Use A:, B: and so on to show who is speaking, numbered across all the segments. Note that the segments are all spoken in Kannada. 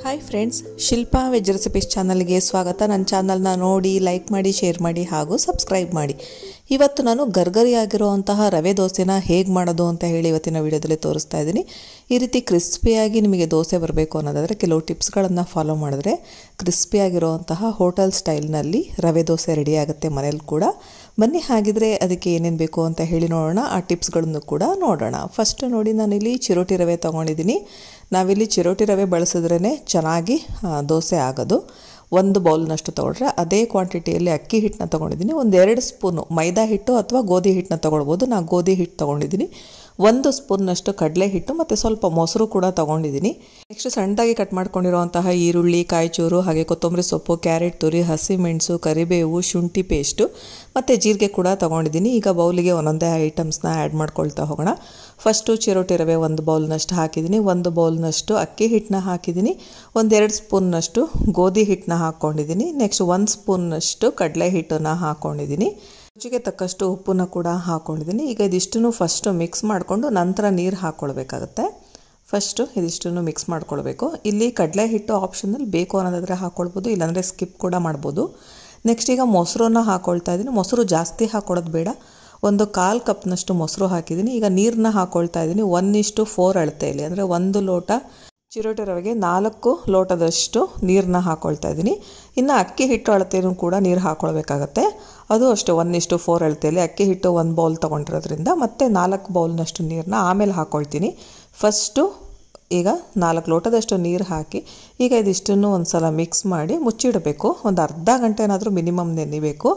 A: Hi friends, Shilpa veg recipes ಚಾನಲ್ಗೆ ಸ್ವಾಗತ. ನನ್ನ ಚಾನಲ್ನ ನೋಡಿ, ಲೈಕ್ ಮಾಡಿ, ಶೇರ್ ಮಾಡಿ ಹಾಗೂ ಸಬ್ಸ್ಕ್ರೈಬ್ ಮಾಡಿ. ಇವತ್ತು ನಾನು ಗರ್ಗರಿಯಾಗಿರುವಂತಹ ರವೆ ದೋಸೆನ ಹೇಗೆ ಮಾಡೋದು ಅಂತ ಹೇಳಿ ಇವತ್ತಿನ ವಿಡಿಯೋದಲ್ಲಿ ತೋರಿಸ್ತಾ ಇದ್ದೀನಿ. ಈ ರೀತಿ ಕ್ರಿಸ್ಪಿಯಾಗಿ ನಿಮಗೆ ದೋಸೆ ಬರಬೇಕು ಅನ್ನೋದಾದರೆ ಕೆಲವು ಟಿಪ್ಸ್ಗಳನ್ನು ಫಾಲೋ ಮಾಡಿದ್ರೆ ಕ್ರಿಸ್ಪಿಯಾಗಿರುವಂತಹ ಹೋಟೆಲ್ ಸ್ಟೈಲ್ನಲ್ಲಿ ರವೆ ದೋಸೆ ರೆಡಿ ಆಗುತ್ತೆ ಮನೇಲಿ ಕೂಡ. ಬನ್ನಿ ಹಾಗಿದ್ರೆ ಅದಕ್ಕೆ ಏನೇನು ಬೇಕು ಅಂತ ಹೇಳಿ ನೋಡೋಣ, ಆ ಟಿಪ್ಸ್ಗಳನ್ನು ಕೂಡ ನೋಡೋಣ. ಫಸ್ಟ್ ನೋಡಿ, ನಾನಿಲ್ಲಿ ಚಿರೋಟಿ ರವೆ ತೊಗೊಂಡಿದ್ದೀನಿ. ನಾವಿಲ್ಲಿ ಚಿರೋಟಿ ರವೆ ಬಳಸಿದ್ರೇ ಚೆನ್ನಾಗಿ ದೋಸೆ ಆಗೋದು. ಒಂದು ಬೌಲ್ನಷ್ಟು ತೊಗೊಂಡ್ರೆ ಅದೇ ಕ್ವಾಂಟಿಟಿಯಲ್ಲಿ ಅಕ್ಕಿ ಹಿಟ್ಟನ್ನ ತೊಗೊಂಡಿದ್ದೀನಿ. ಒಂದು 2 ಸ್ಪೂನು ಮೈದಾ ಹಿಟ್ಟು ಅಥವಾ ಗೋಧಿ ಹಿಟ್ಟನ್ನ ತೊಗೊಳ್ಬೋದು. ನಾನು ಗೋಧಿ ಹಿಟ್ಟು ತೊಗೊಂಡಿದ್ದೀನಿ. 1 ಸ್ಪೂನ್ನಷ್ಟು ಕಡಲೆ ಹಿಟ್ಟು ಮತ್ತು ಸ್ವಲ್ಪ ಮೊಸರು ಕೂಡ ತೊಗೊಂಡಿದ್ದೀನಿ. ನೆಕ್ಸ್ಟ್ ಸಣ್ಣದಾಗಿ ಕಟ್ ಮಾಡ್ಕೊಂಡಿರುವಂತಹ ಈರುಳ್ಳಿ, ಕಾಯಿಚೂರು, ಹಾಗೆ ಕೊತ್ತಂಬರಿ ಸೊಪ್ಪು, ಕ್ಯಾರೆಟ್ ತುರಿ, ಹಸಿಮೆಣಸು, ಕರಿಬೇವು, ಶುಂಠಿ ಪೇಸ್ಟು ಮತ್ತು ಜೀರಿಗೆ ಕೂಡ ತೊಗೊಂಡಿದ್ದೀನಿ. ಈಗ ಬೌಲಿಗೆ ಒಂದೊಂದೇ ಐಟಮ್ಸ್ನ ಆ್ಯಡ್ ಮಾಡ್ಕೊಳ್ತಾ ಹೋಗೋಣ. ಫಸ್ಟು ಚಿರೋಟಿ ರವೆ 1 ಬೌಲ್ನಷ್ಟು ಹಾಕಿದ್ದೀನಿ. 1 ಬೌಲ್ನಷ್ಟು ಅಕ್ಕಿ ಹಿಟ್ಟನ್ನ ಹಾಕಿದ್ದೀನಿ. 1-2 ಸ್ಪೂನ್ನಷ್ಟು ಗೋಧಿ ಹಿಟ್ಟನ್ನ ಹಾಕ್ಕೊಂಡಿದ್ದೀನಿ. ನೆಕ್ಸ್ಟ್ 1 ಸ್ಪೂನ್ನಷ್ಟು ಕಡಲೆ ಹಿಟ್ಟನ್ನು ಹಾಕ್ಕೊಂಡಿದ್ದೀನಿ. ರುಚಿಗೆ ತಕ್ಕಷ್ಟು ಉಪ್ಪನ್ನು ಕೂಡ ಹಾಕ್ಕೊಂಡಿದ್ದೀನಿ. ಈಗ ಇದಿಷ್ಟನ್ನು ಫಸ್ಟು ಮಿಕ್ಸ್ ಮಾಡಿಕೊಂಡು ನಂತರ ನೀರು ಹಾಕ್ಕೊಳ್ಬೇಕಾಗತ್ತೆ. ಫಸ್ಟು ಇದಿಷ್ಟನ್ನು ಮಿಕ್ಸ್ ಮಾಡ್ಕೊಳ್ಬೇಕು. ಇಲ್ಲಿ ಕಡಲೆ ಹಿಟ್ಟು ಆಪ್ಷನಲ್ಲಿ ಬೇಕು ಅನ್ನೋದಾದರೆ ಹಾಕ್ಕೊಳ್ಬೋದು, ಇಲ್ಲಾಂದರೆ ಸ್ಕಿಪ್ ಕೂಡ ಮಾಡ್ಬೋದು. ನೆಕ್ಸ್ಟ್ ಈಗ ಮೊಸರನ್ನ ಹಾಕ್ಕೊಳ್ತಾ ಇದ್ದೀನಿ. ಮೊಸರು ಜಾಸ್ತಿ ಹಾಕ್ಕೊಳ್ಳೋದು ಬೇಡ. 1/4 ಕಪ್ನಷ್ಟು ಮೊಸರು ಹಾಕಿದ್ದೀನಿ. ಈಗ ನೀರನ್ನ ಹಾಕ್ಕೊಳ್ತಾ ಇದ್ದೀನಿ 1:4 ಅಳತೆಯಲ್ಲಿ, ಅಂದರೆ 1 ಲೋಟ ಚಿರೋಟಿ ರವೆಗೆ 4 ಲೋಟದಷ್ಟು ನೀರನ್ನ ಹಾಕ್ಕೊಳ್ತಾ ಇದ್ದೀನಿ. ಇನ್ನು ಅಕ್ಕಿ ಹಿಟ್ಟು ಅಳತೆಯೂ ಕೂಡ ನೀರು ಹಾಕ್ಕೊಳ್ಬೇಕಾಗತ್ತೆ. ಅದು ಅಷ್ಟೇ 1:4 ಅಳತೆಯಲ್ಲಿ. ಅಕ್ಕಿ ಹಿಟ್ಟು 1 ಬೌಲ್ ತೊಗೊಂಡಿರೋದ್ರಿಂದ ಮತ್ತೆ 4 ಬೌಲ್ನಷ್ಟು ನೀರನ್ನ ಆಮೇಲೆ ಹಾಕ್ಕೊಳ್ತೀನಿ. ಫಸ್ಟು ಈಗ 4 ಲೋಟದಷ್ಟು ನೀರು ಹಾಕಿ ಈಗ ಇದಿಷ್ಟನ್ನು ಒಂದು ಸಲ ಮಿಕ್ಸ್ ಮಾಡಿ ಮುಚ್ಚಿಡಬೇಕು. ಒಂದು ಅರ್ಧ ಗಂಟೆನಾದರೂ ಮಿನಿಮಮ್ ನೆನಿಬೇಕು.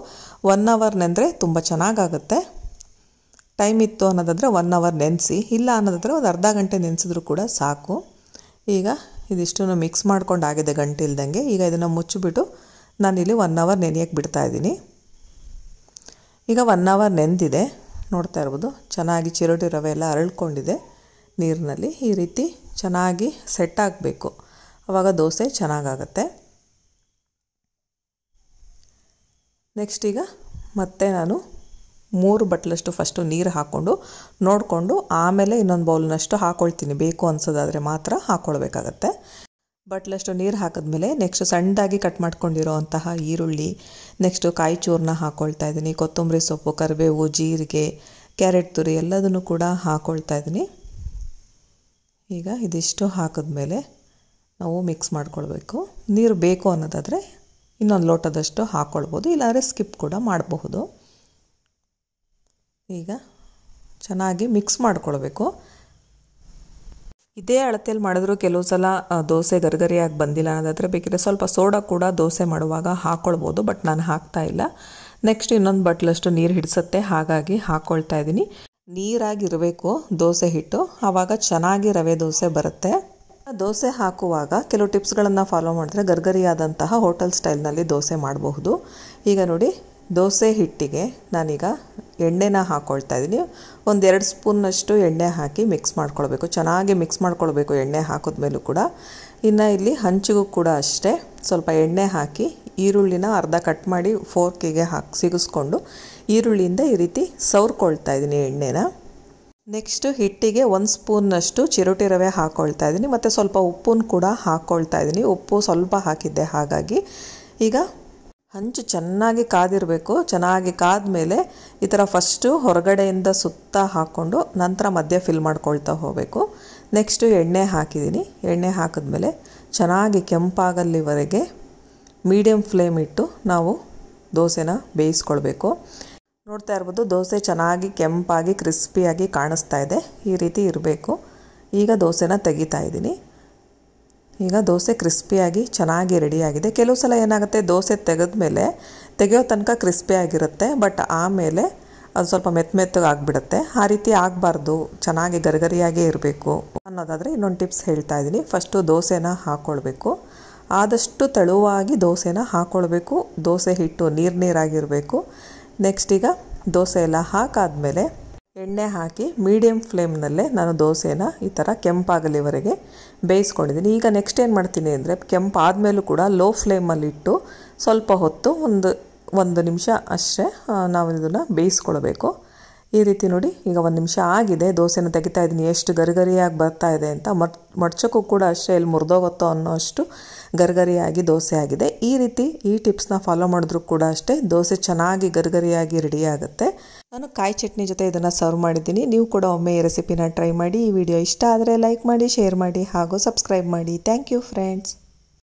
A: 1 ಅವರ್ ನೆಂದರೆ ತುಂಬ ಚೆನ್ನಾಗಾಗುತ್ತೆ. ಟೈಮ್ ಇತ್ತು ಅನ್ನೋದಾದರೆ 1 ಅವರ್ ನೆನೆಸಿ, ಇಲ್ಲ ಅನ್ನೋದಾದರೆ ಒಂದು ಅರ್ಧ ಗಂಟೆ ನೆನೆಸಿದ್ರೂ ಕೂಡ ಸಾಕು. ಈಗ ಇದಿಷ್ಟನ್ನು ಮಿಕ್ಸ್ ಮಾಡ್ಕೊಂಡಾಗಿದೆ ಗಂಟೆ ಇಲ್ದಂಗೆ. ಈಗ ಇದನ್ನು ಮುಚ್ಚಿಬಿಟ್ಟು ನಾನಿಲ್ಲಿ 1 ಅವರ್ ನೆನೆಯೋಕ್ಕೆ ಬಿಡ್ತಾಯಿದ್ದೀನಿ. ಈಗ 1 ಅವರ್ ನೆಂದಿದೆ, ನೋಡ್ತಾ ಇರ್ಬೋದು. ಚೆನ್ನಾಗಿ ಚಿರೋಟಿ ರವೆ ಎಲ್ಲ ಅರಳ್ಕೊಂಡಿದೆ ನೀರಿನಲ್ಲಿ. ಈ ರೀತಿ ಚೆನ್ನಾಗಿ ಸೆಟ್ ಆಗಬೇಕು, ಆವಾಗ ದೋಸೆ ಚೆನ್ನಾಗಾಗತ್ತೆ. ನೆಕ್ಸ್ಟ್ ಈಗ ಮತ್ತೆ ನಾನು 3 ಬಟ್ಲಷ್ಟು ಫಸ್ಟು ನೀರು ಹಾಕ್ಕೊಂಡು ನೋಡಿಕೊಂಡು ಆಮೇಲೆ ಇನ್ನೊಂದು ಬೌಲ್ನಷ್ಟು ಹಾಕ್ಕೊಳ್ತೀನಿ. ಬೇಕು ಅನ್ಸೋದಾದರೆ ಮಾತ್ರ ಹಾಕ್ಕೊಳ್ಬೇಕಾಗತ್ತೆ. ಬಟ್ಲಷ್ಟು ನೀರು ಹಾಕಿದ್ಮೇಲೆ ನೆಕ್ಸ್ಟ್ ಸಣ್ಣದಾಗಿ ಕಟ್ ಮಾಡ್ಕೊಂಡಿರೋವಂತಹ ಈರುಳ್ಳಿ, ನೆಕ್ಸ್ಟು ಕಾಯಿ ಚೂರನ್ನ ಹಾಕ್ಕೊಳ್ತಾ ಇದ್ದೀನಿ. ಕೊತ್ತಂಬರಿ ಸೊಪ್ಪು, ಕರಿಬೇವು, ಜೀರಿಗೆ, ಕ್ಯಾರೆಟ್ ತುರಿ ಎಲ್ಲದನ್ನು ಕೂಡ ಹಾಕ್ಕೊಳ್ತಾ ಇದ್ದೀನಿ. ಈಗ ಇದಿಷ್ಟು ಹಾಕಿದ್ಮೇಲೆ ನಾವು ಮಿಕ್ಸ್ ಮಾಡ್ಕೊಳ್ಬೇಕು. ನೀರು ಬೇಕು ಅನ್ನೋದಾದರೆ ಇನ್ನೊಂದು ಲೋಟದಷ್ಟು ಹಾಕ್ಕೊಳ್ಬೋದು, ಇಲ್ಲಾಂದರೆ ಸ್ಕಿಪ್ ಕೂಡ ಮಾಡಬಹುದು. ಈಗ ಚೆನ್ನಾಗಿ ಮಿಕ್ಸ್ ಮಾಡ್ಕೊಳ್ಬೇಕು. ಇದೇ ಅಳತೆಯಲ್ಲಿ ಮಾಡಿದ್ರು ಕೆಲವು ಸಲ ದೋಸೆ ಗರಿಗರಿಯಾಗಿ ಬಂದಿಲ್ಲ ಅನ್ನೋದಾದರೆ ಬೇಕಿದ್ರೆ ಸ್ವಲ್ಪ ಸೋಡಾ ಕೂಡ ದೋಸೆ ಮಾಡುವಾಗ ಹಾಕ್ಕೊಳ್ಬೋದು, ಬಟ್ ನಾನು ಹಾಕ್ತಾ ಇಲ್ಲ. ನೆಕ್ಸ್ಟ್ ಇನ್ನೊಂದು ಬಟ್ಲಷ್ಟು ನೀರು ಹಿಡಿಸುತ್ತೆ, ಹಾಗಾಗಿ ಹಾಕ್ಕೊಳ್ತಾ ಇದ್ದೀನಿ. ನೀರಾಗಿರಬೇಕು ದೋಸೆ ಹಿಟ್ಟು, ಆವಾಗ ಚೆನ್ನಾಗಿ ರವೆ ದೋಸೆ ಬರುತ್ತೆ. ದೋಸೆ ಹಾಕುವಾಗ ಕೆಲವು ಟಿಪ್ಸ್ಗಳನ್ನು ಫಾಲೋ ಮಾಡಿದ್ರೆ ಗರ್ಗರಿಯಾದಂತಹ ಹೋಟೆಲ್ ಸ್ಟೈಲ್ನಲ್ಲಿ ದೋಸೆ ಮಾಡಬಹುದು. ಈಗ ನೋಡಿ, ದೋಸೆ ಹಿಟ್ಟಿಗೆ ನಾನೀಗ ಎಣ್ಣೆನ ಹಾಕ್ಕೊಳ್ತಾ ಇದ್ದೀನಿ. 1-2 ಸ್ಪೂನ್ನಷ್ಟು ಎಣ್ಣೆ ಹಾಕಿ ಮಿಕ್ಸ್ ಮಾಡ್ಕೊಳ್ಬೇಕು. ಚೆನ್ನಾಗಿ ಮಿಕ್ಸ್ ಮಾಡ್ಕೊಳ್ಬೇಕು ಎಣ್ಣೆ ಹಾಕಿದ್ಮೇಲೂ ಕೂಡ. ಇನ್ನು ಇಲ್ಲಿ ಹಂಚಿಗೂ ಕೂಡ ಅಷ್ಟೇ ಸ್ವಲ್ಪ ಎಣ್ಣೆ ಹಾಕಿ ಈರುಳ್ಳಿನ ಅರ್ಧ ಕಟ್ ಮಾಡಿ ಫೋರ್ಕಿಗೆ ಹಾಕಿ ಸಿಗಿಸ್ಕೊಂಡು ಈರುಳ್ಳಿಯಿಂದ ಈ ರೀತಿ ಸವರ್ಕೊಳ್ತಾ ಇದ್ದೀನಿ ಎಣ್ಣೆನ. ನೆಕ್ಸ್ಟು ಹಿಟ್ಟಿಗೆ 1 ಸ್ಪೂನ್ನಷ್ಟು ಚಿರೋಟಿ ರವೆ ಹಾಕ್ಕೊಳ್ತಾ ಇದ್ದೀನಿ ಮತ್ತು ಸ್ವಲ್ಪ ಉಪ್ಪನ್ನು ಕೂಡ ಹಾಕ್ಕೊಳ್ತಾ ಇದ್ದೀನಿ. ಉಪ್ಪು ಸ್ವಲ್ಪ ಹಾಕಿದ್ದೆ, ಹಾಗಾಗಿ ಈಗ ಹಂಚು ಚೆನ್ನಾಗಿ ಕಾದಿರಬೇಕು. ಚೆನ್ನಾಗಿ ಕಾದ್ಮೇಲೆ ಈ ಥರ ಫಸ್ಟು ಹೊರಗಡೆಯಿಂದ ಸುತ್ತ ಹಾಕ್ಕೊಂಡು ನಂತರ ಮಧ್ಯೆ ಫಿಲ್ ಮಾಡ್ಕೊಳ್ತಾ ಹೋಗಬೇಕು. ನೆಕ್ಸ್ಟು ಎಣ್ಣೆ ಹಾಕಿದ್ದೀನಿ. ಎಣ್ಣೆ ಹಾಕಿದ್ಮೇಲೆ ಚೆನ್ನಾಗಿ ಕೆಂಪಾಗಲ್ಲಿವರೆಗೆ ಮೀಡಿಯಮ್ ಫ್ಲೇಮ್ ಇಟ್ಟು ನಾವು ದೋಸೆನ ಬೇಯಿಸ್ಕೊಳ್ಬೇಕು. ನೋಡ್ತಾ ಇರ್ಬೋದು, ದೋಸೆ ಚೆನ್ನಾಗಿ ಕೆಂಪಾಗಿ ಕ್ರಿಸ್ಪಿಯಾಗಿ ಕಾಣಿಸ್ತಾ ಇದೆ. ಈ ರೀತಿ ಇರಬೇಕು. ಈಗ ದೋಸೆನ ತೆಗಿತಾ ಇದ್ದೀನಿ. ಈಗ ದೋಸೆ ಕ್ರಿಸ್ಪಿಯಾಗಿ ಚೆನ್ನಾಗಿ ರೆಡಿಯಾಗಿದೆ. ಕೆಲವು ಸಲ ಏನಾಗುತ್ತೆ, ದೋಸೆ ತೆಗೆಯೋ ತನಕ ಕ್ರಿಸ್ಪಿಯಾಗಿರುತ್ತೆ, ಬಟ್ ಆಮೇಲೆ ಅದು ಸ್ವಲ್ಪ ಮೆತ್ತಗೆ ಆಗಿಬಿಡುತ್ತೆ. ಆ ರೀತಿ ಆಗಬಾರ್ದು, ಚೆನ್ನಾಗಿ ಗರಿಗರಿಯಾಗೇ ಇರಬೇಕು ಅನ್ನೋದಾದರೆ ಇನ್ನೊಂದು ಟಿಪ್ಸ್ ಹೇಳ್ತಾ ಇದ್ದೀನಿ. ಫಸ್ಟು ದೋಸೆನ ಹಾಕ್ಕೊಳ್ಬೇಕು. ಆದಷ್ಟು ತೆಳುವಾಗಿ ದೋಸೆನ ಹಾಕ್ಕೊಳ್ಬೇಕು. ದೋಸೆ ಹಿಟ್ಟು ನೀರಾಗಿರಬೇಕು. ನೆಕ್ಸ್ಟ್ ಈಗ ದೋಸೆ ಎಲ್ಲ ಹಾಕಾದ್ಮೇಲೆ ಎಣ್ಣೆ ಹಾಕಿ ಮೀಡಿಯಮ್ ಫ್ಲೇಮ್ನಲ್ಲೇ ನಾನು ದೋಸೆನ ಈ ಥರ ಕೆಂಪಾಗಲಿವರೆಗೆ ಬೇಯಿಸ್ಕೊಂಡಿದ್ದೀನಿ. ಈಗ ನೆಕ್ಸ್ಟ್ ಏನು ಮಾಡ್ತೀನಿ ಅಂದರೆ, ಕೆಂಪಾದಮೇಲೂ ಕೂಡ ಲೋ ಫ್ಲೇಮಲ್ಲಿಟ್ಟು ಸ್ವಲ್ಪ ಹೊತ್ತು ಒಂದು ನಿಮಿಷ ಅಷ್ಟೇ ನಾವು ಇದನ್ನು ಬೇಯಿಸ್ಕೊಳ್ಬೇಕು. ಈ ರೀತಿ ನೋಡಿ ಈಗ 1 ನಿಮಿಷ ಆಗಿದೆ. ದೋಸೆನ ತೆಗಿತಾ ಇದ್ದೀನಿ. ಎಷ್ಟು ಗರಿಗರಿಯಾಗಿ ಬರ್ತಾ ಇದೆ ಅಂತ. ಮಡ್ಚೋಕ್ಕೂ ಕೂಡ ಅಷ್ಟೇ ಎಲ್ಲಿ ಮುರಿದೋಗುತ್ತೋ ಅನ್ನೋ ಅಷ್ಟು ಗರಿಗರಿಯಾಗಿ ದೋಸೆ ಆಗಿದೆ. ಈ ರೀತಿ ಈ ಟಿಪ್ಸ್ನ ಫಾಲೋ ಮಾಡಿದ್ರೂ ಕೂಡ ಅಷ್ಟೇ ದೋಸೆ ಚೆನ್ನಾಗಿ ಗರಿಗರಿಯಾಗಿ ರೆಡಿ ಆಗುತ್ತೆ. ನಾನು ಕಾಯಿ ಚಟ್ನಿ ಜೊತೆ ಇದನ್ನು ಸರ್ವ್ ಮಾಡಿದ್ದೀನಿ. ನೀವು ಕೂಡ ಒಮ್ಮೆ ಈ ರೆಸಿಪಿನ ಟ್ರೈ ಮಾಡಿ. ಈ ವಿಡಿಯೋ ಇಷ್ಟ ಆದರೆ ಲೈಕ್ ಮಾಡಿ, ಶೇರ್ ಮಾಡಿ ಹಾಗೂ ಸಬ್ಸ್ಕ್ರೈಬ್ ಮಾಡಿ. Thank you friends.